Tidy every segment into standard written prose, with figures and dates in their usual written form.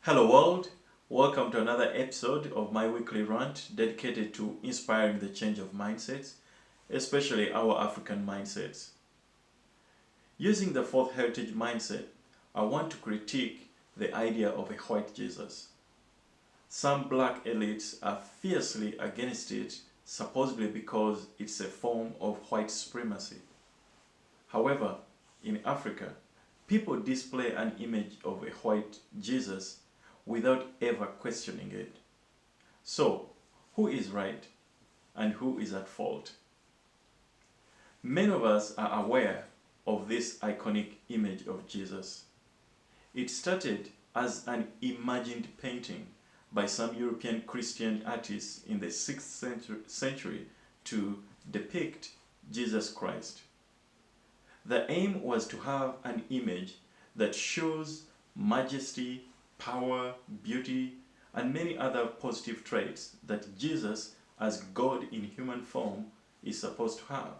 Hello world, welcome to another episode of my weekly rant dedicated to inspiring the change of mindsets, especially our African mindsets. Using the fourth heritage mindset, I want to critique the idea of a white Jesus. Some black elites are fiercely against it, supposedly because it's a form of white supremacy. However, in Africa, people display an image of a white Jesus without ever questioning it. So, who is right and who is at fault? Many of us are aware of this iconic image of Jesus. It started as an imagined painting by some European Christian artists in the 6th century to depict Jesus Christ. The aim was to have an image that shows majesty, power, beauty, and many other positive traits that Jesus, as God in human form, is supposed to have.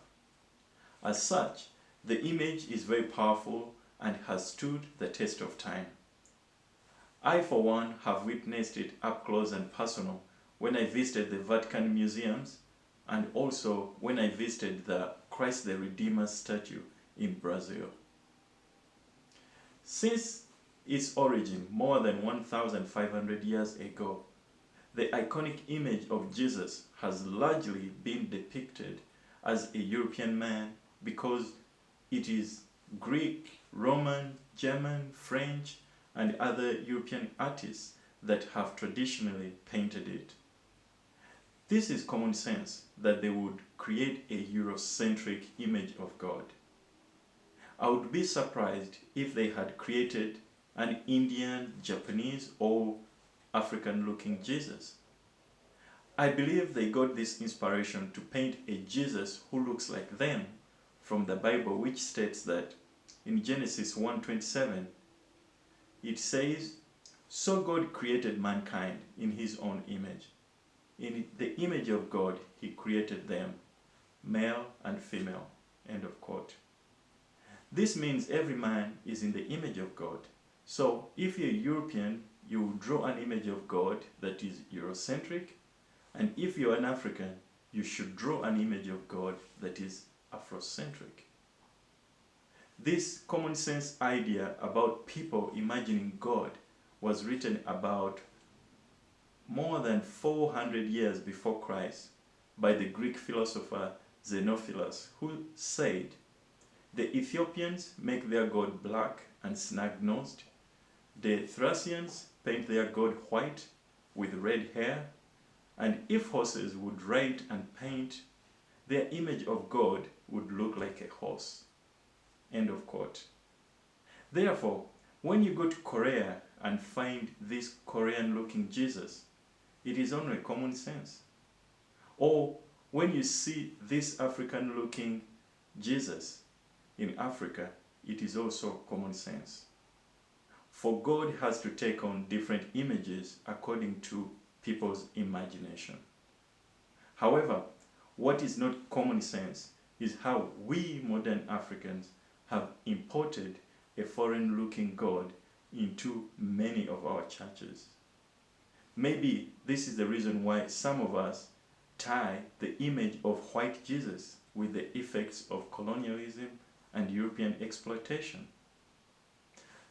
As such, the image is very powerful and has stood the test of time. I, for one, have witnessed it up close and personal when I visited the Vatican museums and also when I visited the Christ the Redeemer statue in Brazil. Since its origin more than 1,500 years ago, the iconic image of Jesus has largely been depicted as a European man because it is Greek, Roman, German, French, and other European artists that have traditionally painted it. This is common sense that they would create a Eurocentric image of God. I would be surprised if they had created an Indian, Japanese, or African-looking Jesus. I believe they got this inspiration to paint a Jesus who looks like them from the Bible, which states that in Genesis 1:27, it says, "So God created mankind in his own image. In the image of God, he created them, male and female." End of quote. This means every man is in the image of God. So if you're European, you will draw an image of God that is Eurocentric, and if you're an African, you should draw an image of God that is Afrocentric. This common sense idea about people imagining God was written about more than 400 years before Christ by the Greek philosopher Xenophilus, who said, "The Ethiopians make their god black and snag-nosed. The Thracians paint their god white with red hair. And if horses would ride and paint, their image of God would look like a horse." End of quote. Therefore, when you go to Korea and find this Korean-looking Jesus, it is only common sense. Or when you see this African-looking Jesus in Africa, it is also common sense. For God has to take on different images according to people's imagination. However, what is not common sense is how we modern Africans have imported a foreign-looking God into many of our churches. Maybe this is the reason why some of us tie the image of white Jesus with the effects of colonialism and European exploitation.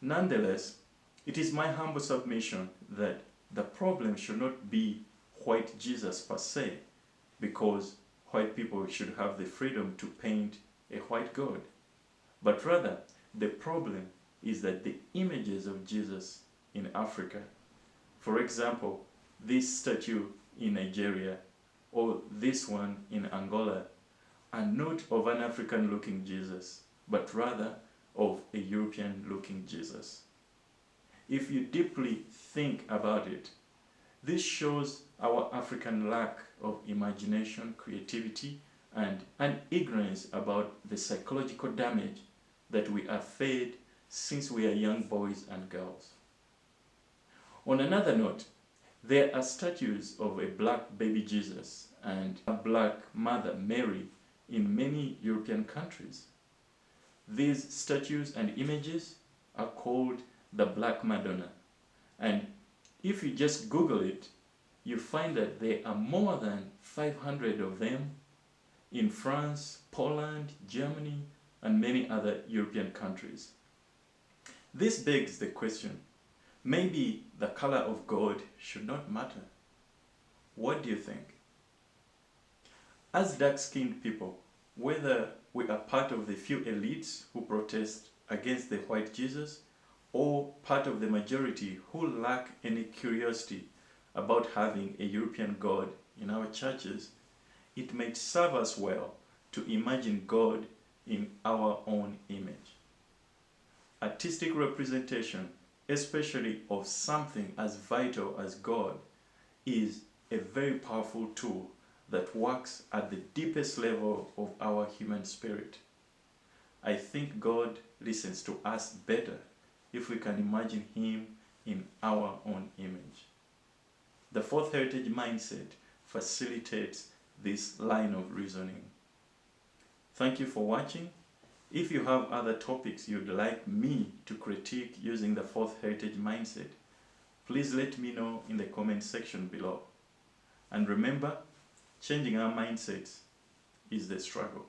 Nonetheless, it is my humble submission that the problem should not be white Jesus per se, because white people should have the freedom to paint a white God. But rather, the problem is that the images of Jesus in Africa, for example, this statue in Nigeria or this one in Angola, are not of an African-looking Jesus, but rather of a European-looking Jesus. If you deeply think about it, this shows our African lack of imagination, creativity, and an ignorance about the psychological damage that we are fed since we are young boys and girls. On another note, there are statues of a black baby Jesus and a black mother Mary in many European countries. These statues and images are called the Black Madonna, and If you just Google it, you find that there are more than 500 of them in France, Poland, Germany, and many other European countries. This begs the question, maybe the color of God should not matter. What do you think? As dark-skinned people, whether we are part of the few elites who protest against the white Jesus, or part of the majority who lack any curiosity about having a European God in our churches, it may serve us well to imagine God in our own image. Artistic representation, especially of something as vital as God, is a very powerful tool that works at the deepest level of our human spirit. I think God listens to us better if we can imagine Him in our own image. The fourth heritage mindset facilitates this line of reasoning. Thank you for watching. If you have other topics you'd like me to critique using the fourth heritage mindset, please let me know in the comment section below. And remember, changing our mindsets is the struggle.